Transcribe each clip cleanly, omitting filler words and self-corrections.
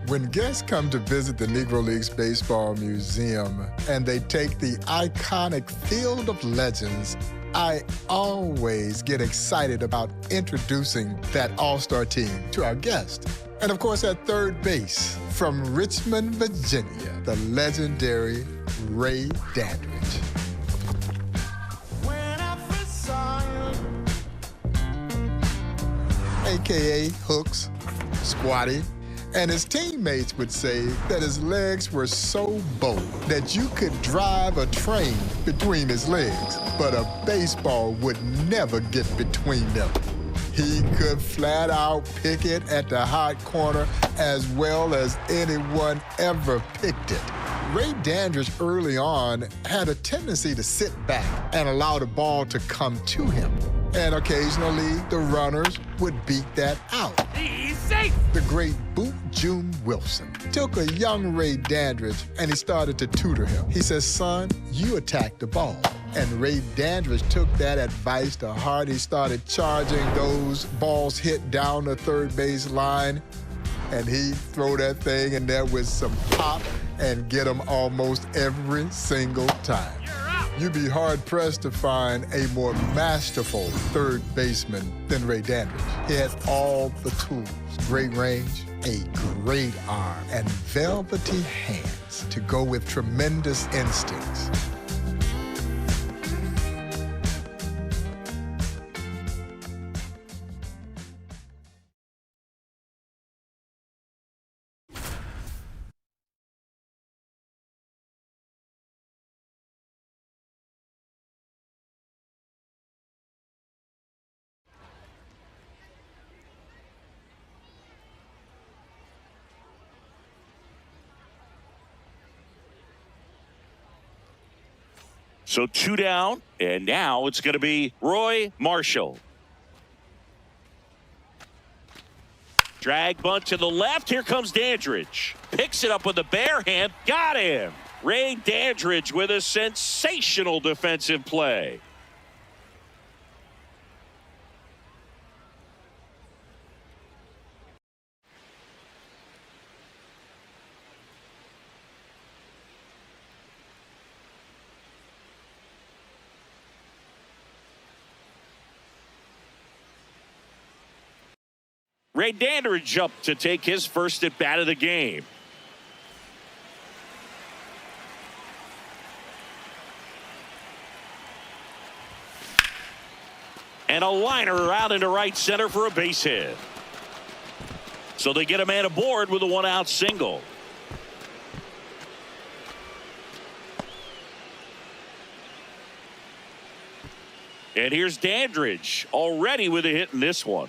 When guests come to visit the Negro Leagues Baseball Museum and they take the iconic Field of Legends, I always get excited about introducing that all-star team to our guests. And of course, at third base, from Richmond, Virginia, the legendary Ray Dandridge. When I first saw you, AKA Hooks, Squatty, and his teammates would say that his legs were so bold that you could drive a train between his legs, but a baseball would never get between them. He could flat out pick it at the hot corner as well as anyone ever picked it. Ray Dandridge early on had a tendency to sit back and allow the ball to come to him. And occasionally, the runners would beat that out. he's safe. The great Boot June Wilson took a young Ray Dandridge and he started to tutor him. He says, son, you attack the ball. And Ray Dandridge took that advice to heart. He started charging those balls hit down the third base line, and he'd throw that thing in there with some pop and get them almost every single time. You'd be hard-pressed to find a more masterful third baseman than Ray Dandridge. He had all the tools, great range, a great arm, and velvety hands to go with tremendous instincts. So 2 down, and now it's going to be Roy Marshall. Drag bunt to the left. Here comes Dandridge. Picks it up with the bare hand. Got him. Ray Dandridge with a sensational defensive play. Ray Dandridge up to take his first at bat of the game. And a liner out into right center for a base hit. So they get a man aboard with a 1-out single. And here's Dandridge already with a hit in this one.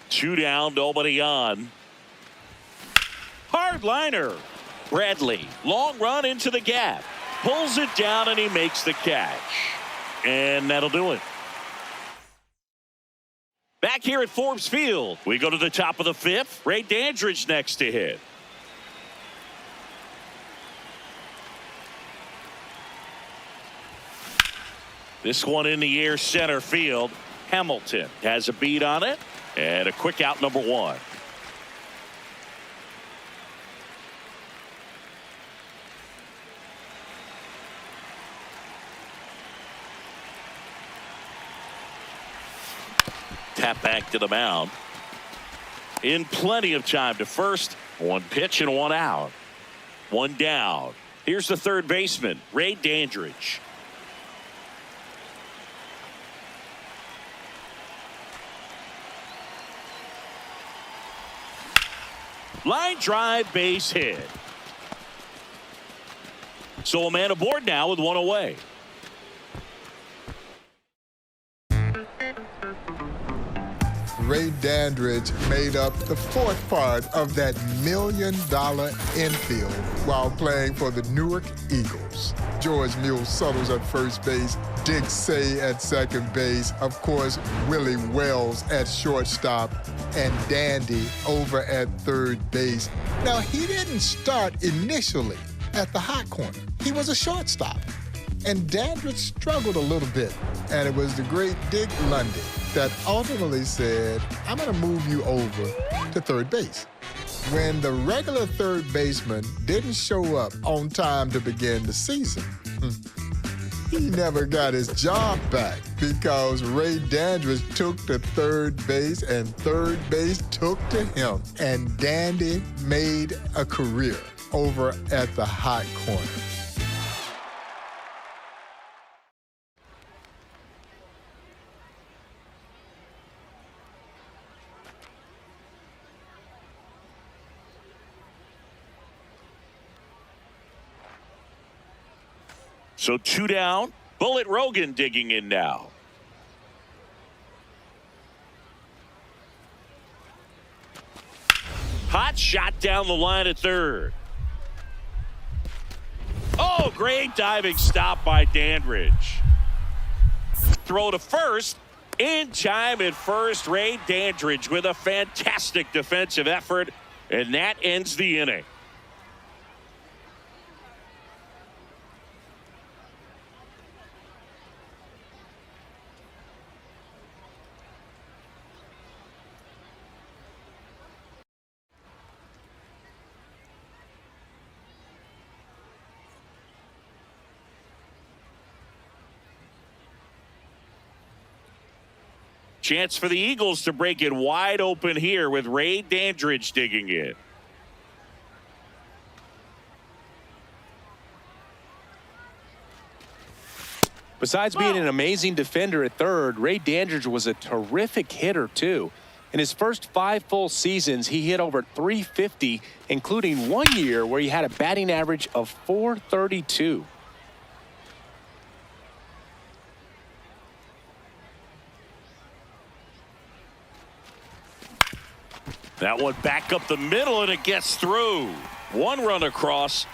Two down, nobody on. Hard liner. Bradley, long run into the gap. Pulls it down and he makes the catch. And that'll do it. Back here at Forbes Field, we go to the top of the fifth. Ray Dandridge next to hit. This one in the air center field. Hamilton has a beat on it. And a quick out, number one. Tap back to the mound. In plenty of time to first. One pitch and 1 out. 1 down. Here's the third baseman, Ray Dandridge. Line drive, base hit. So a man aboard now with 1 away. Ray Dandridge made up the fourth part of that $1 million infield while playing for the Newark Eagles. George Mule Suttles at first base, Dick Say at second base, of course, Willie Wells at shortstop, and Dandy over at third base. Now, he didn't start initially at the hot corner. He was a shortstop. And Dandridge struggled a little bit. And it was the great Dick Lundy that ultimately said, I'm going to move you over to third base. When the regular third baseman didn't show up on time to begin the season, he never got his job back because Ray Dandridge took to third base and third base took to him. And Dandy made a career over at the hot corner. So 2 down. Bullet Rogan digging in now. Hot shot down the line at third. Oh, great diving stop by Dandridge. Throw to first. In time at first, Ray Dandridge with a fantastic defensive effort, and that ends the inning. Chance for the Eagles to break it wide open here with Ray Dandridge digging in. Besides being an amazing defender at third, Ray Dandridge was a terrific hitter, too. In his first 5 full seasons, he hit over .350, including 1 year where he had a batting average of .432. That one back up the middle, and it gets through. 1 run across.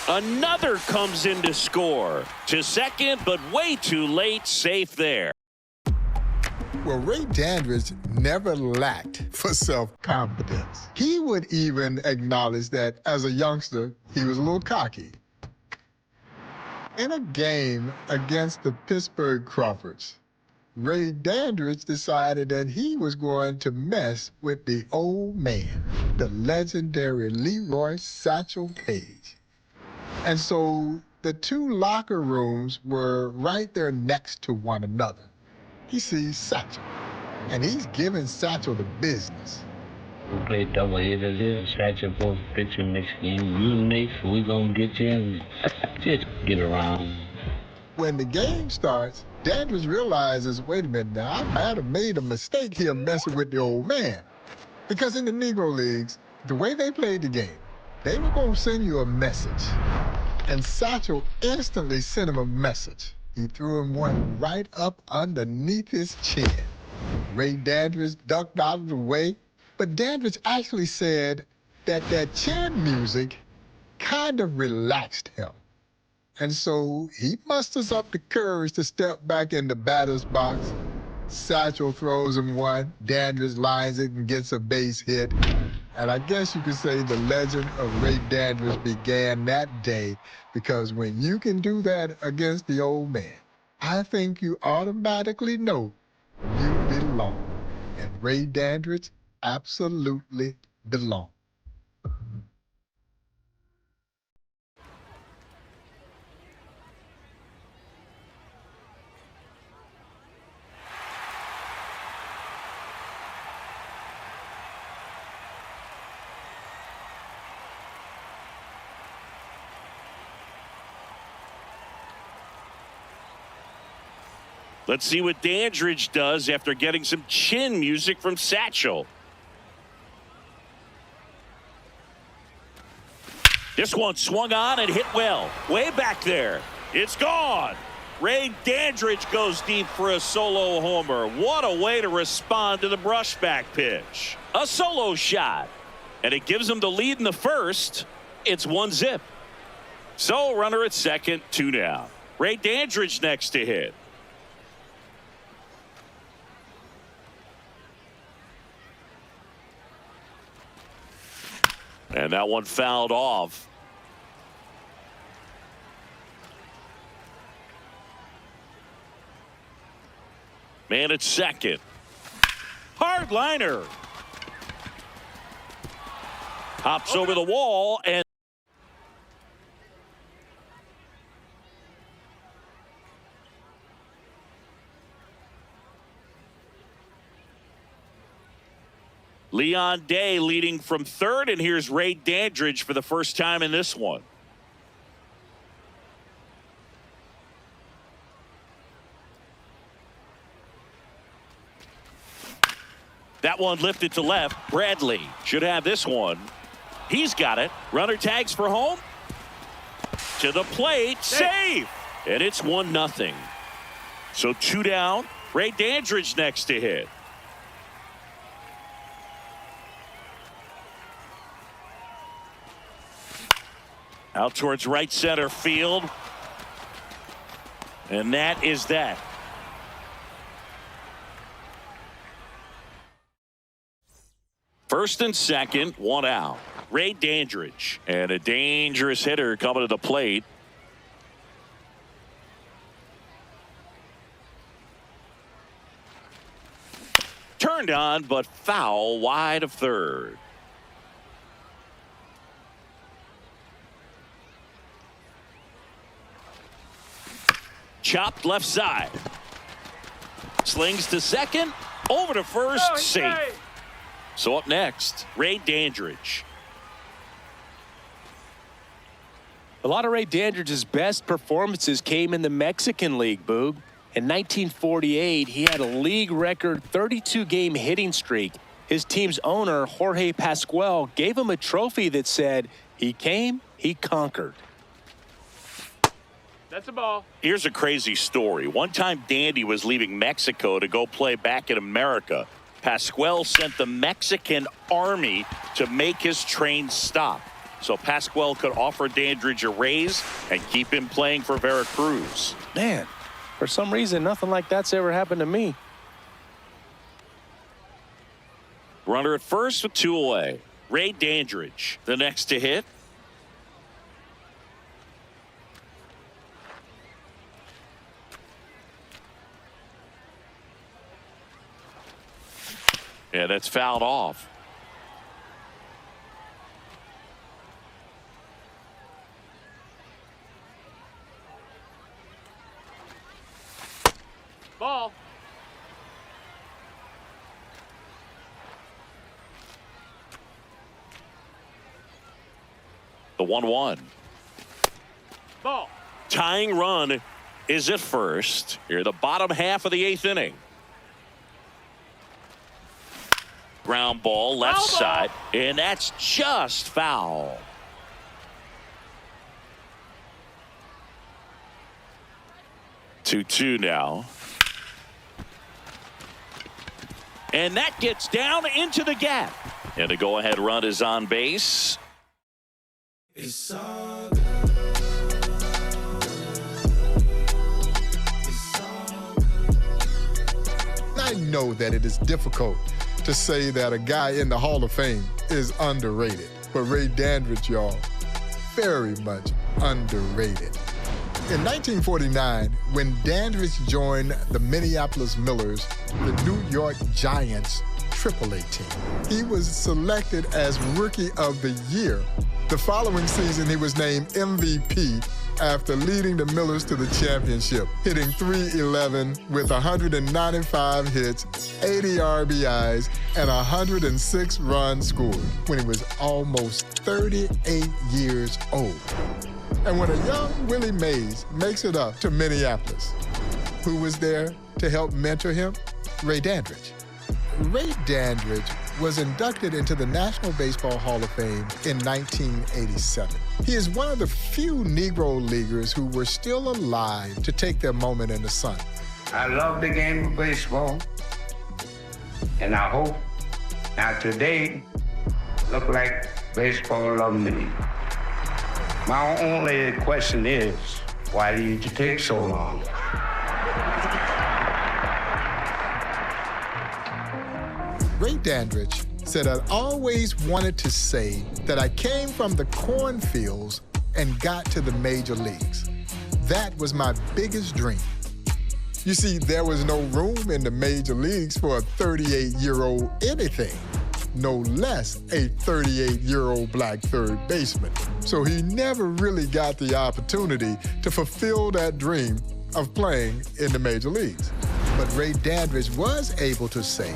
Another comes in to score. To second, but way too late. Safe there. Well, Ray Dandridge never lacked for self-confidence. He would even acknowledge that as a youngster, he was a little cocky. In a game against the Pittsburgh Crawfords, Ray Dandridge decided that he was going to mess with the old man, the legendary Leroy Satchel Paige. And so the 2 locker rooms were right there next to one another. He sees Satchel, and he's giving Satchel the business. We play double hitters here. Satchel both pitching next game. You next, we gonna get you and just get around. When the game starts, Dandridge realizes, wait a minute now, I might have made a mistake here messing with the old man. Because in the Negro Leagues, the way they played the game, they were going to send you a message. And Satchel instantly sent him a message. He threw him one right up underneath his chin. Ray Dandridge ducked out of the way, but Dandridge actually said that chin music kind of relaxed him. And so he musters up the courage to step back in the batter's box. Satchel throws him one. Dandridge lines it and gets a base hit. And I guess you could say the legend of Ray Dandridge began that day, because when you can do that against the old man, I think you automatically know you belong. And Ray Dandridge absolutely belonged. Let's see what Dandridge does after getting some chin music from Satchel. This one swung on and hit well. Way back there. It's gone. Ray Dandridge goes deep for a solo homer. What a way to respond to the brushback pitch. A solo shot. And it gives him the lead in the first. It's 1-0. So runner at second, 2 down. Ray Dandridge next to hit. And that one fouled off. And it's second. Hard liner. Hops over the wall and Leon Day leading from third, and here's Ray Dandridge for the first time in this one. That one lifted to left. Bradley should have this one. He's got it. Runner tags for home. To the plate. Safe. And it's 1-0. So 2 down. Ray Dandridge next to hit. Out towards right center field. And that is that. First and second, 1 out. Ray Dandridge, and a dangerous hitter coming to the plate. Turned on, but foul wide of third. Chopped left side. Slings to second, over to first, safe. So up next, Ray Dandridge. A lot of Ray Dandridge's best performances came in the Mexican League, Boog. In 1948, he had a league record 32-game hitting streak. His team's owner, Jorge Pascual, gave him a trophy that said, "He came, he conquered." That's a ball. Here's a crazy story. One time, Dandy was leaving Mexico to go play back in America. Pascual sent the Mexican army to make his train stop, so Pascual could offer Dandridge a raise and keep him playing for Veracruz. Man, for some reason, nothing like that's ever happened to me. Runner at first with 2 away. Ray Dandridge, the next to hit. Yeah, that's fouled off. Ball. The 1-1. Ball. Tying run is at first. Here, the bottom half of the 8th inning. Ground ball left side, and that's just foul. Two now. And that gets down into the gap. And the go-ahead run is on base. It's all I know that it is difficult to say that a guy in the Hall of Fame is underrated. But Ray Dandridge, y'all, very much underrated. In 1949, when Dandridge joined the Minneapolis Millers, the New York Giants AAA team, he was selected as Rookie of the Year. The following season, he was named MVP after leading the Millers to the championship, hitting .311 with 195 hits, 80 RBIs, and 106 runs scored when he was almost 38 years old. And when a young Willie Mays makes it up to Minneapolis, who was there to help mentor him? Ray Dandridge. Ray Dandridge was inducted into the National Baseball Hall of Fame in 1987. He is one of the few Negro leaguers who were still alive to take their moment in the sun. I love the game of baseball, and I hope now today look like baseball loved me. My only question is, why did you take so long? Ray Dandridge said, "I'd always wanted to say that I came from the cornfields and got to the major leagues. That was my biggest dream." You see, there was no room in the major leagues for a 38-year-old anything, no less a 38-year-old black third baseman. So he never really got the opportunity to fulfill that dream of playing in the major leagues. But Ray Dandridge was able to say,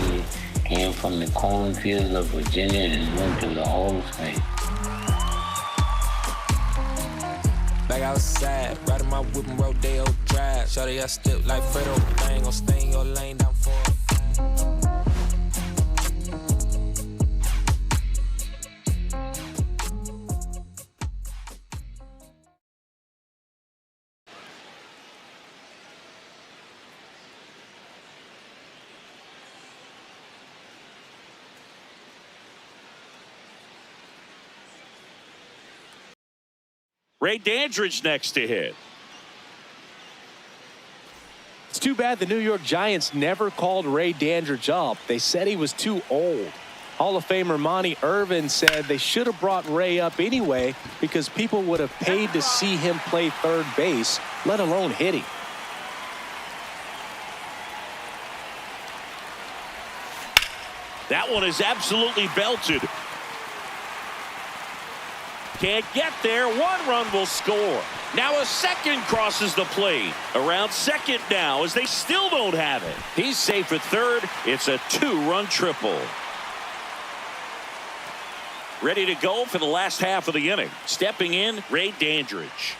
He came from the cornfields of Virginia and went to the Hall of Fame. Back outside, riding my whip and Rodeo Drive. Shorty, I step like Fredo. I ain't gon' stay in your lane down for a Ray Dandridge next to hit. It's too bad the New York Giants never called Ray Dandridge up. They said he was too old. Hall of Famer Monty Irvin said they should have brought Ray up anyway because people would have paid to see him play third base, let alone hitting. That one is absolutely belted. Can't get there. One run will score. Now a second crosses the plate. Around second now as they still don't have it. He's safe at third. It's a two-run triple. Ready to go for the last half of the inning. Stepping in, Ray Dandridge.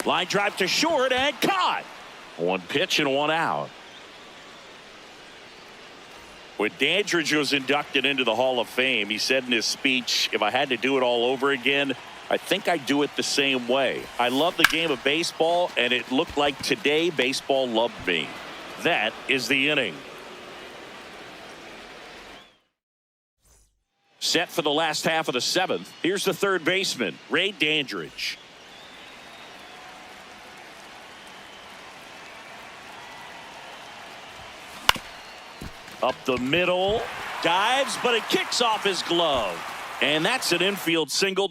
Line drive to short and caught. One pitch and one out. When Dandridge was inducted into the Hall of Fame, he said in his speech, if I had to do it all over again, I think I'd do it the same way. I love the game of baseball, and it looked like today baseball loved me. That is the inning. Set for the last half of the seventh. Here's the third baseman, Ray Dandridge. Up the middle, dives, but it kicks off his glove. And that's an infield single.